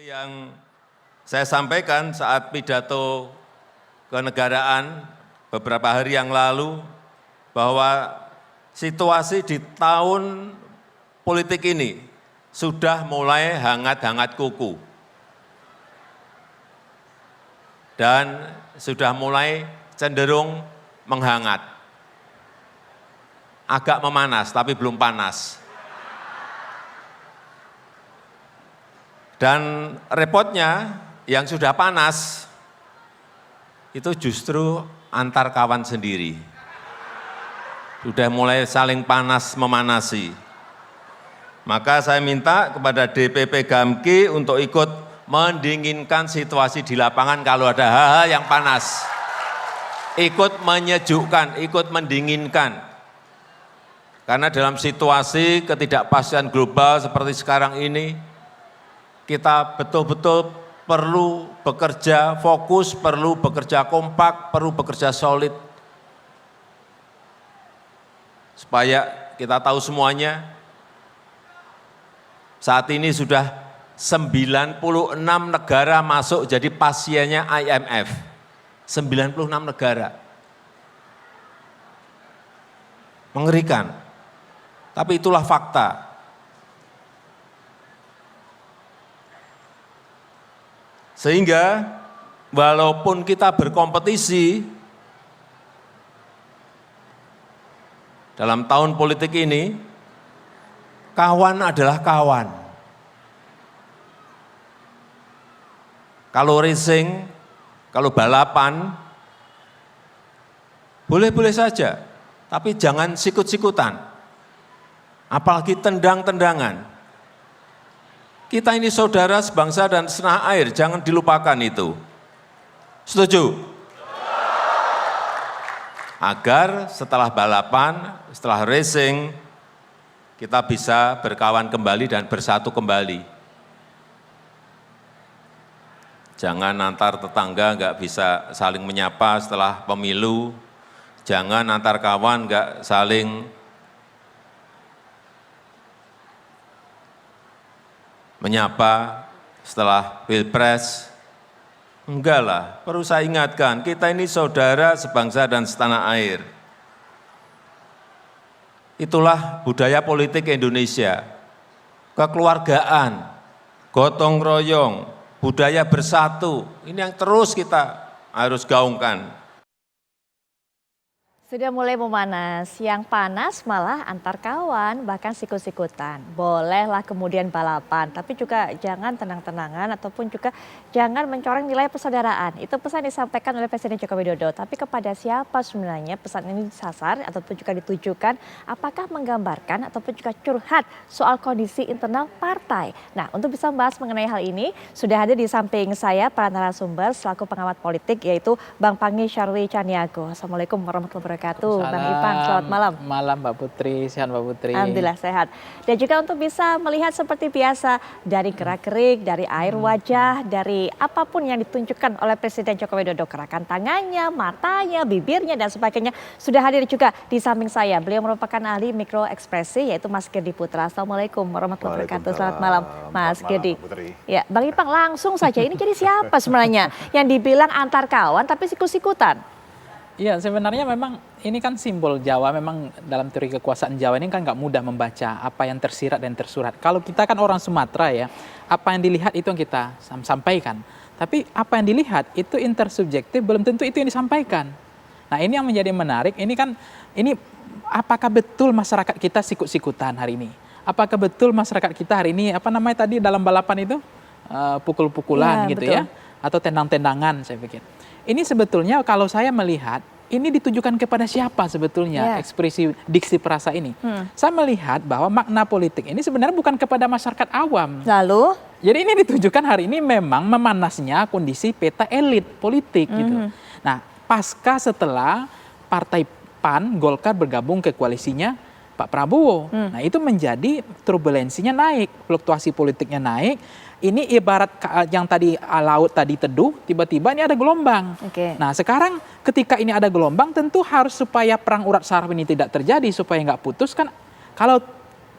Seperti yang saya sampaikan saat pidato kenegaraan beberapa hari yang lalu, bahwa situasi di tahun politik ini sudah mulai hangat-hangat kuku dan sudah mulai cenderung menghangat. Agak memanas, tapi belum panas. Dan repotnya yang sudah panas, itu justru antar kawan sendiri. Sudah mulai saling panas memanasi. Maka saya minta kepada DPP Gamki untuk ikut mendinginkan situasi di lapangan kalau ada hal-hal yang panas. Ikut menyejukkan, ikut mendinginkan. Karena dalam situasi ketidakpastian global seperti sekarang ini, kita betul-betul perlu bekerja fokus, perlu bekerja kompak, perlu bekerja solid. Supaya kita tahu semuanya, saat ini sudah 96 negara masuk jadi pasiennya IMF. 96 negara. Mengerikan. Tapi itulah fakta. Sehingga walaupun kita berkompetisi dalam tahun politik ini, kawan adalah kawan. Kalau racing, kalau balapan, boleh-boleh saja, tapi jangan sikut-sikutan. Apalagi tendang-tendangan. Kita ini saudara sebangsa dan setanah air, jangan dilupakan itu. Setuju? Agar setelah balapan, setelah racing, kita bisa berkawan kembali dan bersatu kembali. Jangan antar tetangga nggak bisa saling menyapa setelah pemilu. Jangan antar kawan nggak saling menyapa setelah pilpres. Enggak lah, perlu saya ingatkan, kita ini saudara sebangsa dan setanah air. Itulah budaya politik Indonesia. Kekeluargaan, gotong royong, budaya bersatu, ini yang terus kita harus gaungkan. Sudah mulai memanas, yang panas malah antar kawan, bahkan sikut-sikutan. Bolehlah kemudian balapan, tapi juga jangan tenang-tenangan ataupun juga jangan mencoreng nilai persaudaraan. Itu pesan disampaikan oleh Presiden Joko Widodo. Tapi kepada siapa sebenarnya pesan ini disasar ataupun juga ditujukan? Apakah menggambarkan ataupun juga curhat soal kondisi internal partai? Nah, untuk bisa membahas mengenai hal ini, sudah hadir di samping saya para narasumber selaku pengamat politik, yaitu Bang Pangi Syarwi Caniago. Assalamualaikum warahmatullahi wabarakatuh. Bang Ipang, selamat malam. Malam Mbak Putri, sehat Mbak Putri. Alhamdulillah sehat. Dan juga untuk bisa melihat seperti biasa dari gerak-gerik, dari air wajah, dari apapun yang ditunjukkan oleh Presiden Joko Widodo, gerakan tangannya, matanya, bibirnya dan sebagainya, sudah hadir juga di samping saya. Beliau merupakan ahli mikro ekspresi, yaitu Mas Gedi Putra. Assalamualaikum warahmatullahi wabarakatuh. Selamat malam Mas Gedi. Ya, Bang Ipang, langsung saja, ini jadi siapa sebenarnya yang dibilang antar kawan tapi sikut-sikutan? Iya, sebenarnya memang ini kan simbol Jawa. Memang dalam teori kekuasaan Jawa ini kan nggak mudah membaca apa yang tersirat dan tersurat. Kalau kita kan orang Sumatera ya, apa yang dilihat itu yang kita sampaikan. Tapi apa yang dilihat itu intersubjektif, belum tentu itu yang disampaikan. Nah, ini yang menjadi menarik. Ini apakah betul masyarakat kita sikut-sikutan hari ini? Apakah betul masyarakat kita hari ini tadi dalam balapan itu pukul-pukulan gitu ya, atau tendang-tendangan saya pikir. Ini sebetulnya kalau saya melihat, ini ditujukan kepada siapa sebetulnya ekspresi diksi perasa ini. Saya melihat bahwa makna politik ini sebenarnya bukan kepada masyarakat awam. Lalu? Jadi ini ditujukan hari ini memang memanasnya kondisi peta elit politik gitu. Nah, pasca setelah Partai PAN, Golkar bergabung ke koalisinya Pak Prabowo. Nah, itu menjadi turbulensinya naik, fluktuasi politiknya naik. Ini ibarat yang tadi laut tadi teduh, tiba-tiba ini ada gelombang. Nah, sekarang ketika ini ada gelombang, tentu harus supaya perang urat saraf ini tidak terjadi, supaya nggak putus kan. Kalau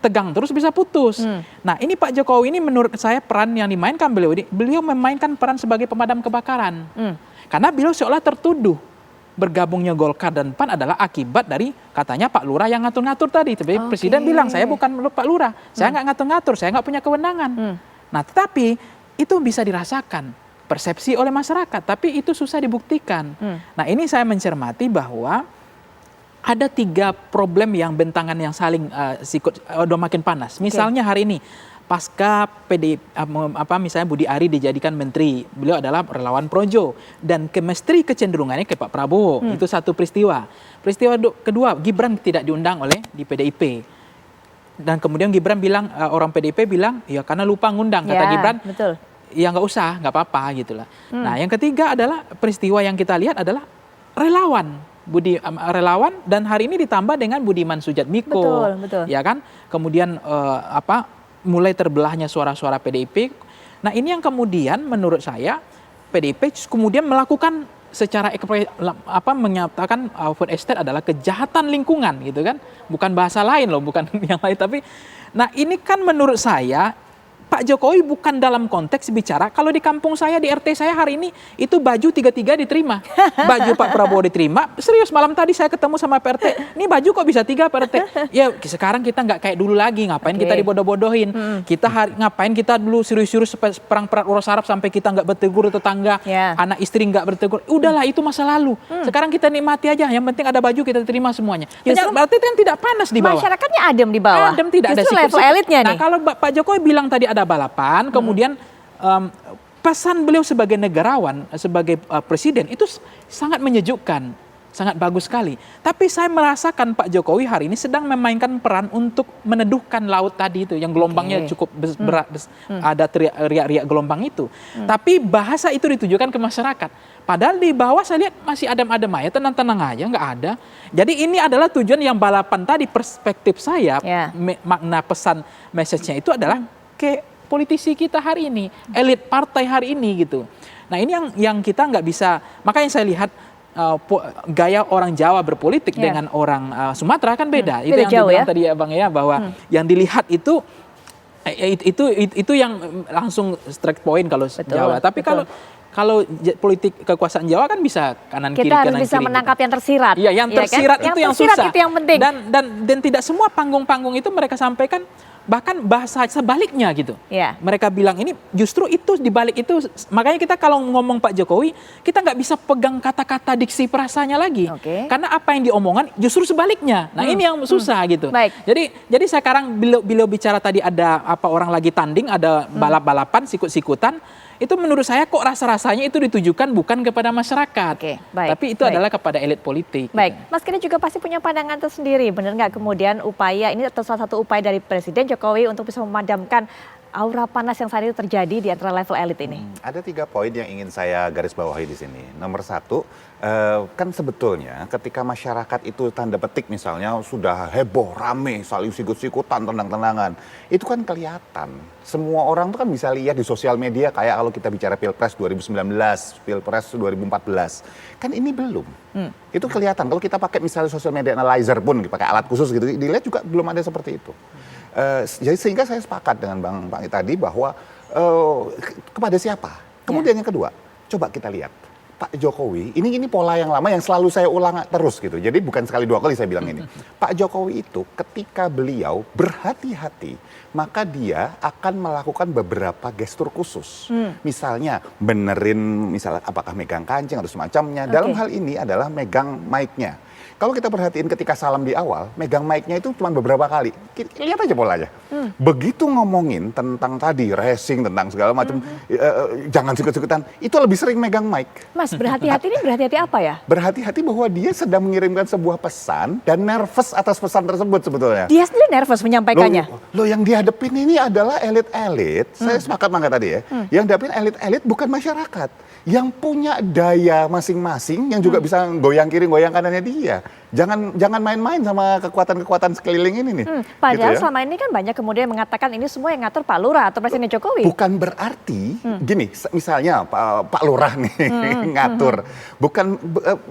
tegang terus bisa putus. Nah ini Pak Jokowi ini menurut saya peran yang dimainkan beliau memainkan peran sebagai pemadam kebakaran. Karena beliau seolah tertuduh bergabungnya Golkar dan PAN adalah akibat dari katanya Pak Lurah yang ngatur-ngatur tadi. Tapi Presiden bilang saya bukan Pak Lurah, saya nggak ngatur-ngatur, saya nggak punya kewenangan. Nah tetapi itu bisa dirasakan persepsi oleh masyarakat, tapi itu susah dibuktikan. Nah ini saya mencermati bahwa ada 3 problem yang bentangan yang saling udah makin panas. Misalnya hari ini pasca misalnya Budi Ari dijadikan menteri, beliau adalah relawan Projo dan chemistry kecenderungannya ke Pak Prabowo. Itu satu peristiwa. Peristiwa kedua, Gibran tidak diundang oleh di PDIP. Dan kemudian Gibran bilang, orang PDIP bilang, ya karena lupa ngundang, kata Gibran. Betul. Ya nggak usah, nggak apa-apa gitulah. Nah yang ketiga adalah peristiwa yang kita lihat adalah relawan. Relawan dan hari ini ditambah dengan Budiman Sujatmiko, betul. Ya kan? Kemudian mulai terbelahnya suara-suara PDIP. Nah ini yang kemudian menurut saya PDIP kemudian melakukan secara menyatakan food estate adalah kejahatan lingkungan gitu kan, bukan bahasa lain loh, bukan yang lain. Tapi, nah ini kan menurut saya Pak Jokowi bukan dalam konteks bicara, kalau di kampung saya, di RT saya hari ini, itu baju 3-3 diterima. Baju Pak Prabowo diterima, serius malam tadi saya ketemu sama Pak RT, ini baju kok bisa 3 Pak RT? Ya sekarang kita nggak kayak dulu lagi, ngapain kita dibodoh-bodohin. Ngapain kita dulu serius-serius perang-perang uras Arab sampai kita nggak bertegur tetangga, anak istri nggak bertegur. Udahlah itu masa lalu. Sekarang kita nikmati aja, yang penting ada baju kita terima semuanya. Ya berarti kan tidak panas di bawah. Masyarakatnya adem di bawah. Adem, tidak justru ada level elitnya nih. Nah kalau Pak Jokowi bilang tadi ada balapan, kemudian pesan beliau sebagai negarawan, sebagai presiden itu sangat menyejukkan, sangat bagus sekali. Tapi saya merasakan Pak Jokowi hari ini sedang memainkan peran untuk meneduhkan laut tadi itu, yang gelombangnya cukup berat, ada riak-riak gelombang itu. Tapi bahasa itu ditujukan ke masyarakat. Padahal di bawah saya lihat masih adem-adem aja, tenang-tenang aja, nggak ada. Jadi ini adalah tujuan yang balapan tadi, perspektif saya, makna pesan message-nya itu adalah ke politisi kita hari ini, elit partai hari ini gitu. Nah ini yang kita nggak bisa, makanya saya lihat gaya orang Jawa berpolitik dengan orang Sumatera kan beda. Itu yang dibilang tadi ya Bang ya, bahwa yang dilihat itu yang langsung strike point kalau Jawa. Tapi kalau politik kekuasaan Jawa kan bisa kanan kiri, kita harus bisa menangkap yang tersirat. Iya, yang tersirat itu yang susah. Itu yang penting. Dan tidak semua panggung-panggung itu mereka sampaikan, bahkan bahasa sebaliknya gitu. Mereka bilang ini justru itu dibalik itu, makanya kita kalau ngomong Pak Jokowi, kita nggak bisa pegang kata-kata diksi perasanya lagi. Karena apa yang diomongan justru sebaliknya. Nah ini yang susah gitu. Jadi sekarang beliau bicara tadi ada orang lagi tanding, ada balap-balapan, sikut-sikutan. Itu menurut saya kok rasa-rasanya itu ditujukan bukan kepada masyarakat, tapi itu adalah kepada elit politik. Mas Kini juga pasti punya pandangan tersendiri, benar nggak kemudian upaya ini atau salah satu upaya dari Presiden Jokowi untuk bisa memadamkan aura panas yang saat ini terjadi di antara level elit ini? Ada 3 poin yang ingin saya garis bawahi di sini. Nomor 1, kan sebetulnya ketika masyarakat itu tanda petik misalnya sudah heboh, rame, saling sikut-sikutan, tendang-tendangan, itu kan kelihatan. Semua orang tuh kan bisa lihat di sosial media, kayak kalau kita bicara Pilpres 2019, Pilpres 2014. Kan ini belum. Itu kelihatan. Kalau kita pakai misalnya sosial media analyzer pun, pakai alat khusus gitu, dilihat juga belum ada seperti itu. Jadi sehingga saya sepakat dengan Bang tadi bahwa kepada siapa. Kemudian yang kedua, coba kita lihat Pak Jokowi, ini pola yang lama yang selalu saya ulang terus gitu. Jadi bukan sekali 2 kali saya bilang ini. Pak Jokowi itu ketika beliau berhati-hati, maka dia akan melakukan beberapa gestur khusus. Misalnya benerin, misalnya apakah megang kancing atau semacamnya. Dalam hal ini adalah megang mic-nya. Kalau kita perhatiin ketika salam di awal, megang mic-nya itu cuma beberapa kali. Lihat aja polanya. Begitu ngomongin tentang tadi, racing, tentang segala macam, jangan sikut-sikutan, itu lebih sering megang mic. Mas, berhati-hati ini berhati-hati apa ya? Berhati-hati bahwa dia sedang mengirimkan sebuah pesan dan nervous atas pesan tersebut sebetulnya. Dia sendiri nervous menyampaikannya. Loh yang dihadapin ini adalah elit-elit. Saya sepakat Mangga tadi ya. Yang dihadapin elit-elit bukan masyarakat. Yang punya daya masing-masing, yang juga bisa goyang kiri, goyang kanannya dia. jangan main-main sama kekuatan-kekuatan sekeliling ini nih. Padahal Gitu ya. selama ini kan banyak kemudian mengatakan ini semua yang ngatur Pak Lurah atau Presiden Jokowi. Bukan berarti gini, misalnya Pak Lurah nih ngatur, bukan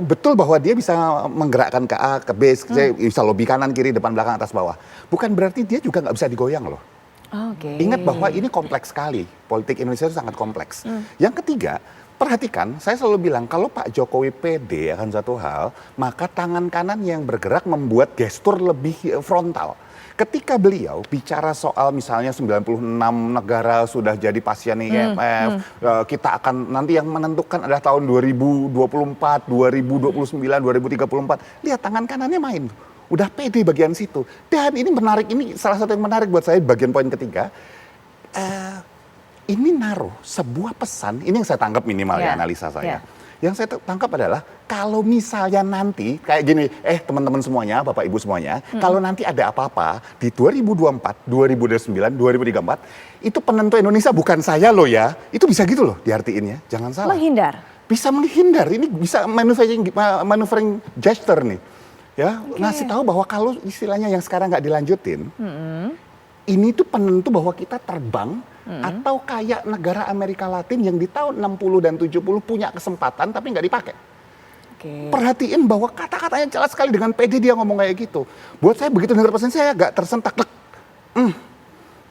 betul bahwa dia bisa menggerakkan ke A, ke B, ke C, bisa lobby kanan, kiri, depan, belakang, atas, bawah. Bukan berarti dia juga nggak bisa digoyang loh. Oke. Ingat bahwa ini kompleks sekali, politik Indonesia itu sangat kompleks. Yang ketiga, perhatikan, saya selalu bilang kalau Pak Jokowi pede akan satu hal, maka tangan kanan yang bergerak membuat gestur lebih frontal. Ketika beliau bicara soal misalnya 96 negara sudah jadi pasien IMF, kita akan nanti yang menentukan adalah tahun 2024, 2029, 2034. Lihat tangan kanannya main, udah pede bagian situ. Dan ini menarik, ini salah satu yang menarik buat saya bagian poin ketiga. Ini naruh sebuah pesan, ini yang saya tangkap minimal ya analisa saya. Yang saya tangkap adalah kalau misalnya nanti kayak gini, teman-teman semuanya, Bapak Ibu semuanya, kalau nanti ada apa-apa di 2024, 2029, 2034, itu penentu Indonesia bukan saya loh ya. Itu bisa gitu loh diartiinnya, jangan salah. Menghindar. Bisa menghindar, ini bisa maneuvering gesture nih. Ya, ngasih tahu bahwa kalau istilahnya yang sekarang nggak dilanjutin, ini tuh penentu bahwa kita terbang atau kayak negara Amerika Latin yang di tahun 60 dan 70 punya kesempatan tapi nggak dipakai. Perhatiin bahwa kata-katanya jelas sekali, dengan pede dia ngomong kayak gitu. Buat saya begitu dengar pesan saya agak tersentak.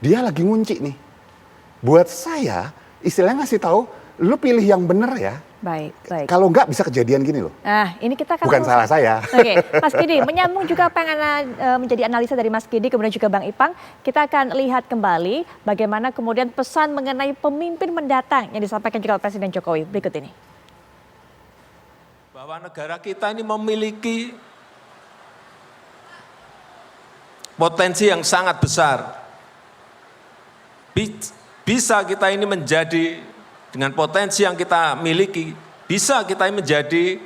Dia lagi ngunci nih. Buat saya istilahnya ngasih tahu, lu pilih yang bener ya. Baik. Kalau enggak bisa kejadian gini loh. Nah, ini kita akan bukan salah saya. Oke, Mas Kidi, menyambung juga apa yang menjadi analisa dari Mas Kidi, kemudian juga Bang Ipang, kita akan lihat kembali bagaimana kemudian pesan mengenai pemimpin mendatang yang disampaikan juga oleh Presiden Jokowi. Berikut ini. Bahwa negara kita ini memiliki potensi yang sangat besar. Bisa kita ini menjadi, dengan potensi yang kita miliki, bisa kita menjadi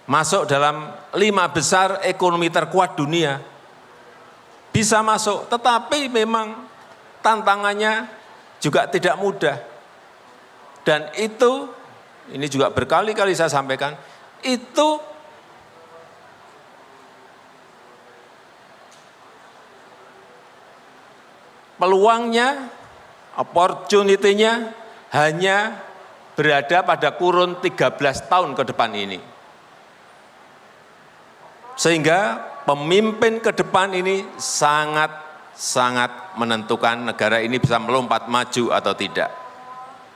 masuk dalam 5 besar ekonomi terkuat dunia. Bisa masuk, tetapi memang tantangannya juga tidak mudah. Dan itu, ini juga berkali-kali saya sampaikan, itu peluangnya, opportunity-nya hanya berada pada kurun 13 tahun ke depan ini. Sehingga pemimpin ke depan ini sangat menentukan negara ini bisa melompat maju atau tidak.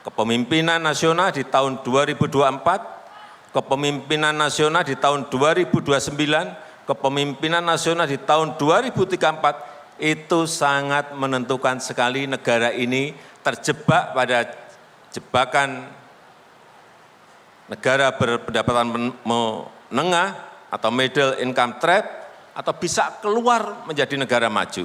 Kepemimpinan nasional di tahun 2024, kepemimpinan nasional di tahun 2029, kepemimpinan nasional di tahun 2034, itu sangat menentukan sekali. Negara ini terjebak pada jebakan negara berpendapatan menengah atau middle income trap, atau bisa keluar menjadi negara maju.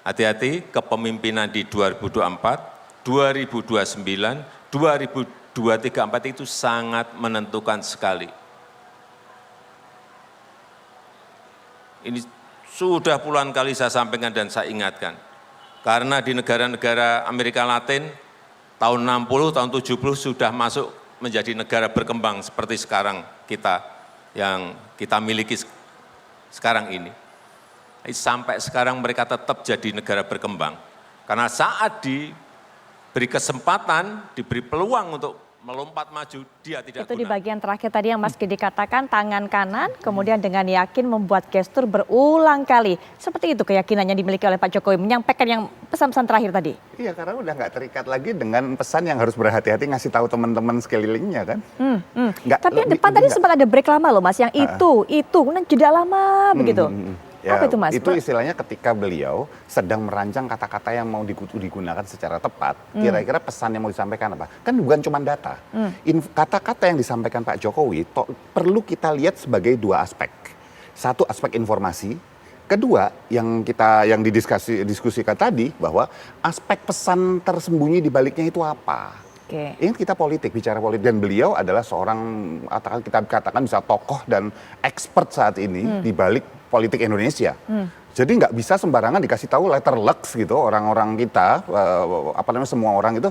Hati-hati, kepemimpinan di 2024, 2029, 2034 itu sangat menentukan sekali. Ini sudah puluhan kali saya sampaikan dan saya ingatkan. Karena di negara-negara Amerika Latin, tahun 60, tahun 70 sudah masuk menjadi negara berkembang seperti sekarang kita, yang kita miliki sekarang ini. Sampai sekarang mereka tetap jadi negara berkembang. Karena saat diberi kesempatan, diberi peluang untuk melompat maju, dia tidak Itu guna. di bagian terakhir tadi yang Mas Kidi katakan, tangan kanan, kemudian dengan yakin membuat gestur berulang kali. Seperti itu keyakinan yang dimiliki oleh Pak Jokowi, menyampaikan yang pesan-pesan terakhir tadi. Iya, karena udah nggak terikat lagi dengan pesan yang harus berhati-hati ngasih tahu teman-teman sekelilingnya kan. Tapi yang depan tadi sempat ada break lama loh Mas, yang itu, kemudian jeda lama begitu. Ya, Apa itu Mas? Itu istilahnya ketika beliau sedang merancang kata-kata yang mau digunakan secara tepat, kira-kira pesan yang mau disampaikan apa? Kan bukan cuma data. Kata-kata yang disampaikan Pak Jokowi perlu kita lihat sebagai dua aspek. Satu aspek informasi, kedua yang didiskusikan tadi bahwa aspek pesan tersembunyi di baliknya itu apa? Ini kita bicara politik, dan beliau adalah seorang, kita katakan bisa tokoh dan expert saat ini di balik politik Indonesia. Jadi nggak bisa sembarangan dikasih tahu letter lux gitu orang-orang kita, semua orang itu,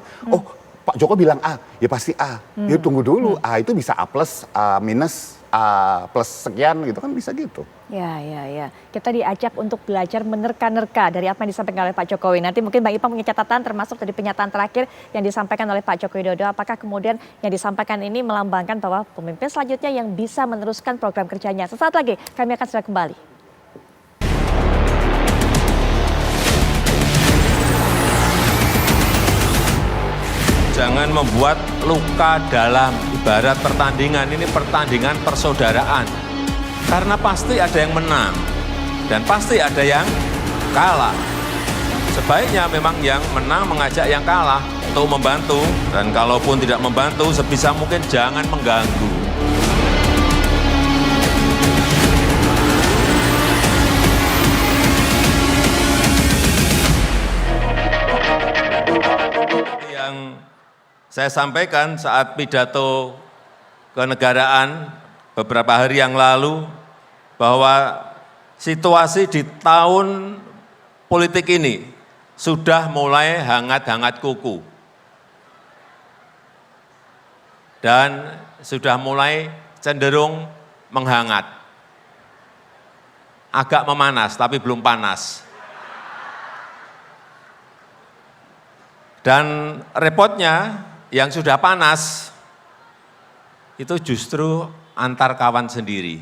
Pak Jokowi bilang A, ya pasti A. Ya tunggu dulu, A itu bisa A plus, A minus, A plus sekian gitu kan bisa gitu. Ya. Kita diajak untuk belajar menerka-nerka dari apa yang disampaikan oleh Pak Jokowi. Nanti mungkin Bang Ipang punya catatan termasuk dari pernyataan terakhir yang disampaikan oleh Pak Joko Widodo. Apakah kemudian yang disampaikan ini melambangkan bahwa pemimpin selanjutnya yang bisa meneruskan program kerjanya. Sesaat lagi kami akan segera kembali. Jangan membuat luka dalam, ibarat pertandingan, ini pertandingan persaudaraan. Karena pasti ada yang menang dan pasti ada yang kalah. Sebaiknya memang yang menang mengajak yang kalah untuk membantu, dan kalaupun tidak membantu sebisa mungkin jangan mengganggu. Yang saya sampaikan saat pidato kenegaraan beberapa hari yang lalu, bahwa situasi di tahun politik ini sudah mulai hangat-hangat kuku. Dan sudah mulai cenderung menghangat. Agak memanas, tapi belum panas. Dan repotnya, yang sudah panas, itu justru antar kawan sendiri.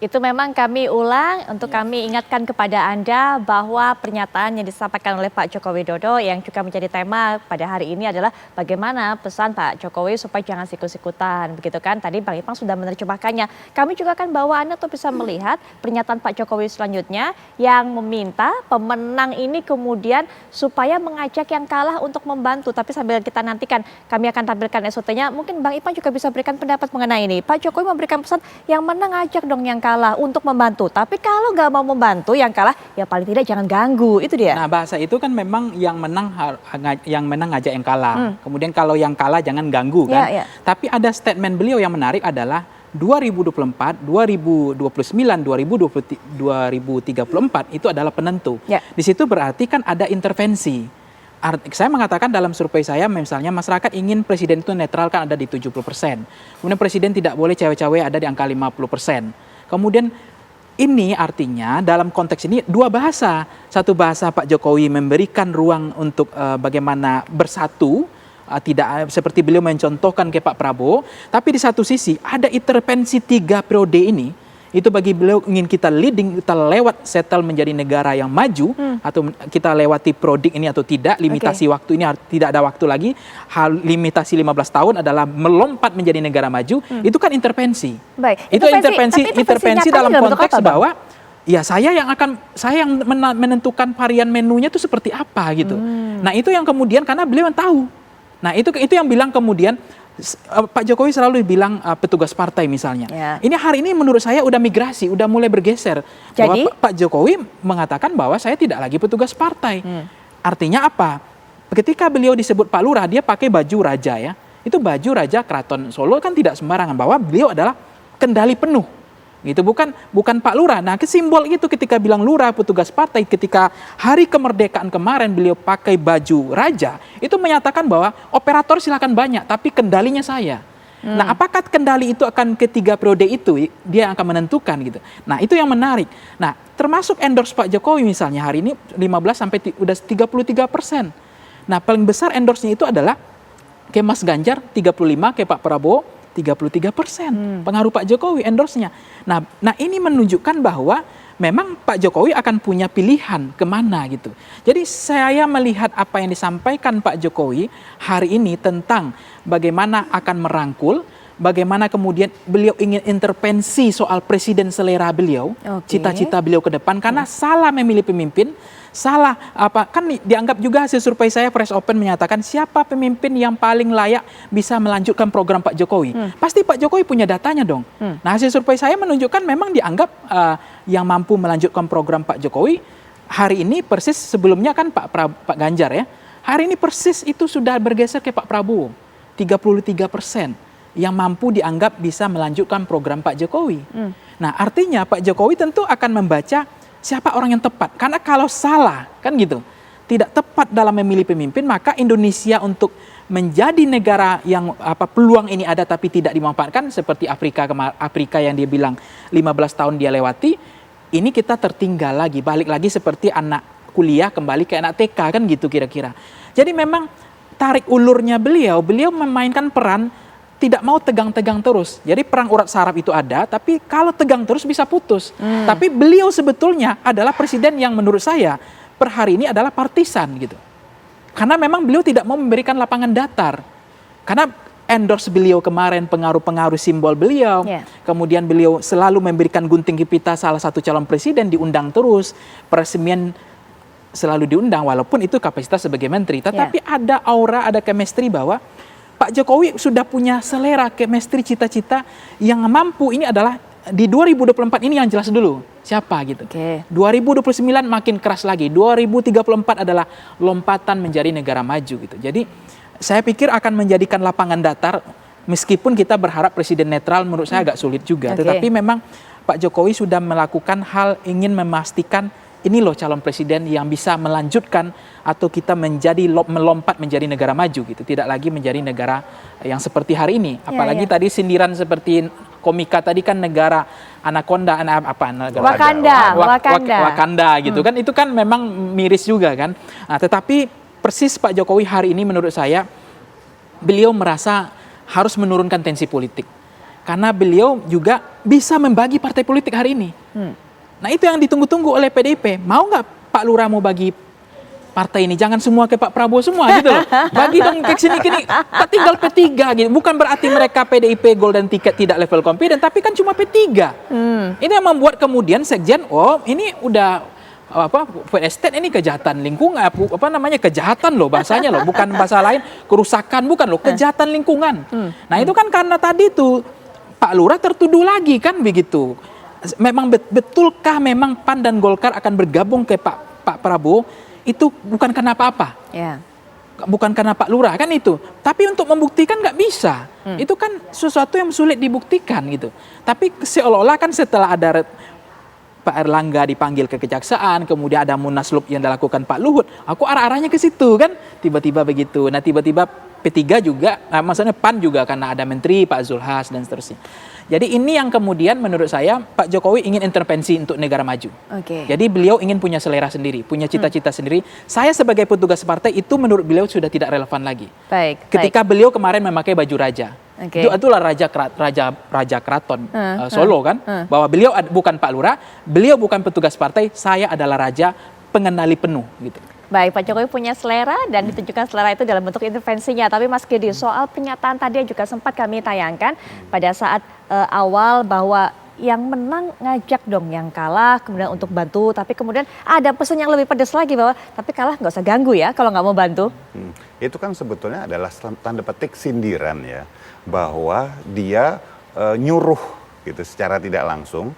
Itu memang kami ulang untuk kami ingatkan kepada Anda bahwa pernyataan yang disampaikan oleh Pak Joko Widodo yang juga menjadi tema pada hari ini adalah bagaimana pesan Pak Jokowi supaya jangan sikut-sikutan. Begitu kan, tadi Bang Ipang sudah menerjemahkannya. Kami juga akan bawa Anda untuk bisa melihat pernyataan Pak Jokowi selanjutnya yang meminta pemenang ini kemudian supaya mengajak yang kalah untuk membantu. Tapi sambil kita nantikan, kami akan tampilkan SOT-nya. Mungkin Bang Ipang juga bisa berikan pendapat mengenai ini. Pak Jokowi memberikan pesan yang menang ajak dong yang kalah untuk membantu. Tapi kalau nggak mau membantu yang kalah, ya paling tidak jangan ganggu. Itu dia. Nah, bahasa itu kan memang yang menang ngajak yang kalah. Kemudian kalau yang kalah jangan ganggu kan. Ya. Tapi ada statement beliau yang menarik adalah 2024, 2029, 2034 itu adalah penentu. Ya. Di situ berarti kan ada intervensi. Saya mengatakan dalam survei saya misalnya masyarakat ingin presiden itu netral kan ada di 70%. Kemudian presiden tidak boleh cewek-cewek ada di angka 50%. Kemudian ini artinya dalam konteks ini dua bahasa. Satu bahasa Pak Jokowi memberikan ruang untuk bagaimana bersatu, tidak seperti beliau mencontohkan ke Pak Prabowo. Tapi di satu sisi ada intervensi 3 periode ini. Itu bagi beliau ingin kita leading, kita lewat settle menjadi negara yang maju, atau kita lewati prodik ini atau tidak, limitasi waktu ini tidak ada waktu lagi, limitasi 15 tahun adalah melompat menjadi negara maju, itu kan intervensi. Baik. Itu intervensi dalam konteks bahwa ya saya yang menentukan varian menunya itu seperti apa gitu. Nah itu yang kemudian karena beliau yang tahu. Nah itu yang bilang kemudian Pak Jokowi selalu bilang petugas partai misalnya. Ya. Ini hari ini menurut saya udah migrasi, udah mulai bergeser. Jadi bahwa Pak Jokowi mengatakan bahwa saya tidak lagi petugas partai. Artinya apa? Ketika beliau disebut Pak Lurah, dia pakai baju raja ya. Itu baju raja Keraton Solo kan tidak sembarangan, bahwa beliau adalah kendali penuh. Gitu bukan Pak Lurah. Nah, simbol itu ketika bilang lurah petugas partai, ketika hari kemerdekaan kemarin beliau pakai baju raja, itu menyatakan bahwa operator silakan banyak tapi kendalinya saya. Nah, apakah kendali itu akan ketiga periode itu dia akan menentukan gitu. Nah, itu yang menarik. Nah, termasuk endorse Pak Jokowi misalnya hari ini 15 sampai udah 33%. Nah, paling besar endorse-nya itu adalah ke Mas Ganjar 35, ke Pak Prabowo 33%. Pengaruh Pak Jokowi endorse-nya. Nah ini menunjukkan bahwa memang Pak Jokowi akan punya pilihan kemana gitu. Jadi saya melihat apa yang disampaikan Pak Jokowi hari ini tentang bagaimana akan merangkul, bagaimana kemudian beliau ingin intervensi soal presiden selera beliau, cita-cita beliau ke depan, karena salah memilih pemimpin, salah apa kan dianggap juga hasil survei saya Press Open menyatakan siapa pemimpin yang paling layak bisa melanjutkan program Pak Jokowi. Pasti Pak Jokowi punya datanya dong. Nah hasil survei saya menunjukkan memang dianggap yang mampu melanjutkan program Pak Jokowi hari ini persis, sebelumnya kan Pak Ganjar ya. Hari ini persis itu sudah bergeser ke Pak Prabowo 33% yang mampu dianggap bisa melanjutkan program Pak Jokowi. Nah artinya Pak Jokowi tentu akan membaca siapa orang yang tepat. Karena kalau salah, kan gitu, tidak tepat dalam memilih pemimpin, maka Indonesia untuk menjadi negara yang peluang ini ada tapi tidak dimanfaatkan seperti Afrika yang dia bilang 15 tahun dia lewati, ini kita tertinggal lagi, balik lagi seperti anak kuliah kembali ke anak TK kan gitu kira-kira. Jadi memang tarik ulurnya beliau memainkan peran tidak mau tegang-tegang terus. Jadi perang urat saraf itu ada, tapi kalau tegang terus bisa putus. Tapi beliau sebetulnya adalah presiden yang menurut saya per hari ini adalah partisan gitu. Karena memang beliau tidak mau memberikan lapangan datar. Karena endorse beliau kemarin, pengaruh-pengaruh simbol beliau. Kemudian beliau selalu memberikan gunting pita salah satu calon presiden, diundang terus. Peresmian selalu diundang, walaupun itu kapasitas sebagai menteri. Tetapi ada aura, ada chemistry bahwa Pak Jokowi sudah punya selera, chemistry, cita-cita yang mampu. Ini adalah di 2024 ini yang jelas dulu. Siapa gitu. 2029 makin keras lagi. 2034 adalah lompatan menjadi negara maju gitu. Jadi saya pikir akan menjadikan lapangan datar, meskipun kita berharap presiden netral menurut saya agak sulit juga. Tetapi memang Pak Jokowi sudah melakukan hal ingin memastikan ini loh calon presiden yang bisa melanjutkan atau kita melompat menjadi negara maju gitu. Tidak lagi menjadi negara yang seperti hari ini. Apalagi tadi sindiran seperti komika tadi kan negara anaconda, Wakanda gitu kan. Itu kan memang miris juga kan. Nah, tetapi persis Pak Jokowi hari ini menurut saya beliau merasa harus menurunkan tensi politik. Karena beliau juga bisa membagi partai politik hari ini. Nah itu yang ditunggu-tunggu oleh PDIP. Mau nggak Pak Lurah mau bagi partai ini? Jangan semua ke Pak Prabowo semua gitu loh. Bagi dong ke sini-kini. Tinggal P3 gitu. Bukan berarti mereka PDIP golden ticket tidak level confident, tapi kan cuma P3. Ini yang membuat kemudian sekjen, ini udah food estate ini kejahatan lingkungan, kejahatan loh bahasanya loh, bukan bahasa lain, kerusakan bukan loh, kejahatan lingkungan. Nah itu kan karena tadi tuh Pak Lurah tertuduh lagi kan begitu. Memang betulkah memang PAN dan Golkar akan bergabung ke Pak Prabowo? Itu bukan karena apa-apa. Bukan karena Pak Lurah kan itu. Tapi untuk membuktikan nggak bisa. Itu kan sesuatu yang sulit dibuktikan gitu. Tapi seolah-olah kan setelah ada Pak Erlangga dipanggil ke kejaksaan, kemudian ada munaslup yang dilakukan Pak Luhut, aku arah-arahnya ke situ kan. Tiba-tiba begitu. Nah tiba-tiba P3 juga, maksudnya PAN juga karena ada menteri Pak Zulhas dan seterusnya. Jadi ini yang kemudian menurut saya Pak Jokowi ingin intervensi untuk negara maju. Jadi beliau ingin punya selera sendiri, punya cita-cita sendiri. Saya sebagai petugas partai itu menurut beliau sudah tidak relevan lagi. Ketika beliau kemarin memakai baju raja, itulah raja keraton Solo kan, bahwa beliau bukan Pak Lurah, beliau bukan petugas partai, saya adalah raja pengendali penuh gitu. Baik, Pak Jokowi punya selera dan ditunjukkan selera itu dalam bentuk intervensinya. Tapi Mas Gedi, soal pernyataan tadi yang juga sempat kami tayangkan pada saat awal bahwa yang menang ngajak dong yang kalah kemudian untuk bantu. Tapi kemudian ada pesan yang lebih pedas lagi bahwa tapi kalah nggak usah ganggu ya kalau nggak mau bantu. Itu kan sebetulnya adalah tanda petik sindiran ya. Bahwa dia nyuruh gitu secara tidak langsung.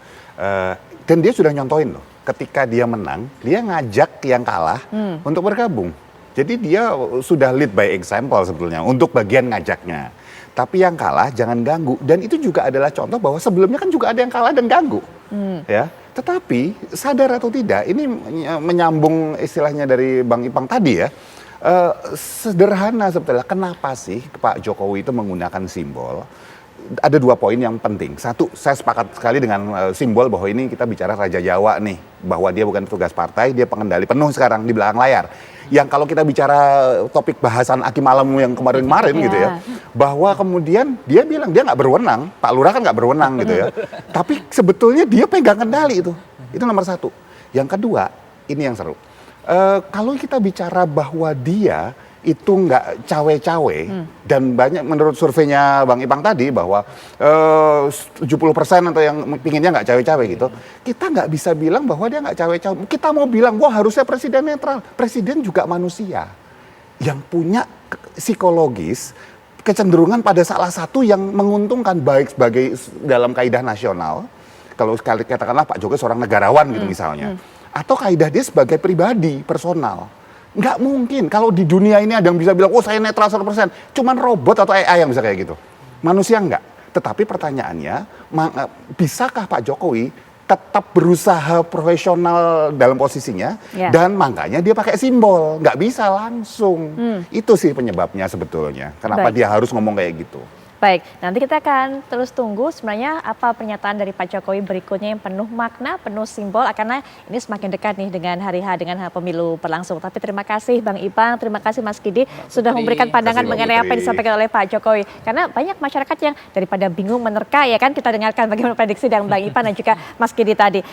Dan dia sudah nyontoin loh. Ketika dia menang, dia ngajak yang kalah untuk bergabung. Jadi dia sudah lead by example sebetulnya untuk bagian ngajaknya. Tapi yang kalah jangan ganggu. Dan itu juga adalah contoh bahwa sebelumnya kan juga ada yang kalah dan ganggu. Ya. Tetapi sadar atau tidak, ini menyambung istilahnya dari Bang Ipang tadi ya. Sederhana sebetulnya, kenapa sih Pak Jokowi itu menggunakan simbol? Ada 2 poin yang penting. Satu, saya sepakat sekali dengan simbol bahwa ini kita bicara Raja Jawa nih. Bahwa dia bukan petugas partai, dia pengendali penuh sekarang di belakang layar. Yang kalau kita bicara topik bahasan Aki Malam yang kemarin-kemarin gitu ya. Bahwa kemudian dia bilang dia nggak berwenang, Pak Lurah kan nggak berwenang gitu ya. Tapi sebetulnya dia pegang kendali itu. Itu nomor 1. Yang kedua, ini yang seru. Kalau kita bicara bahwa dia itu nggak cawe-cawe dan banyak menurut surveinya Bang Ipang tadi bahwa 70% atau yang pinginnya nggak cawe-cawe gitu, kita nggak bisa bilang bahwa dia nggak cawe-cawe. Kita mau bilang wah harusnya presiden netral. Presiden juga manusia yang punya psikologis kecenderungan pada salah satu yang menguntungkan baik sebagai dalam kaidah nasional. Kalau sekali katakanlah Pak Jokowi seorang negarawan gitu misalnya, atau kaidah dia sebagai pribadi personal. Nggak mungkin, kalau di dunia ini ada yang bisa bilang, oh saya netral 100%. Cuman robot atau AI yang bisa kayak gitu. Manusia enggak. Tetapi pertanyaannya, bisakah Pak Jokowi tetap berusaha profesional dalam posisinya, Ya. dan makanya dia pakai simbol, nggak bisa langsung. Itu sih penyebabnya sebetulnya. Kenapa Baik. dia harus ngomong kayak gitu? Baik, nanti kita akan terus tunggu sebenarnya apa pernyataan dari Pak Jokowi berikutnya yang penuh makna, penuh simbol, karena ini semakin dekat nih dengan hari H, dengan pemilu berlangsung. Tapi terima kasih Bang Ipang, terima kasih Mas Kidi sudah Putri. memberikan pandangan Terima kasih, Mbak mengenai apa yang Putri. disampaikan oleh Pak Jokowi. Karena banyak masyarakat yang daripada bingung menerka ya kan, kita dengarkan bagaimana prediksi dari Bang Ipang dan juga Mas Kidi tadi.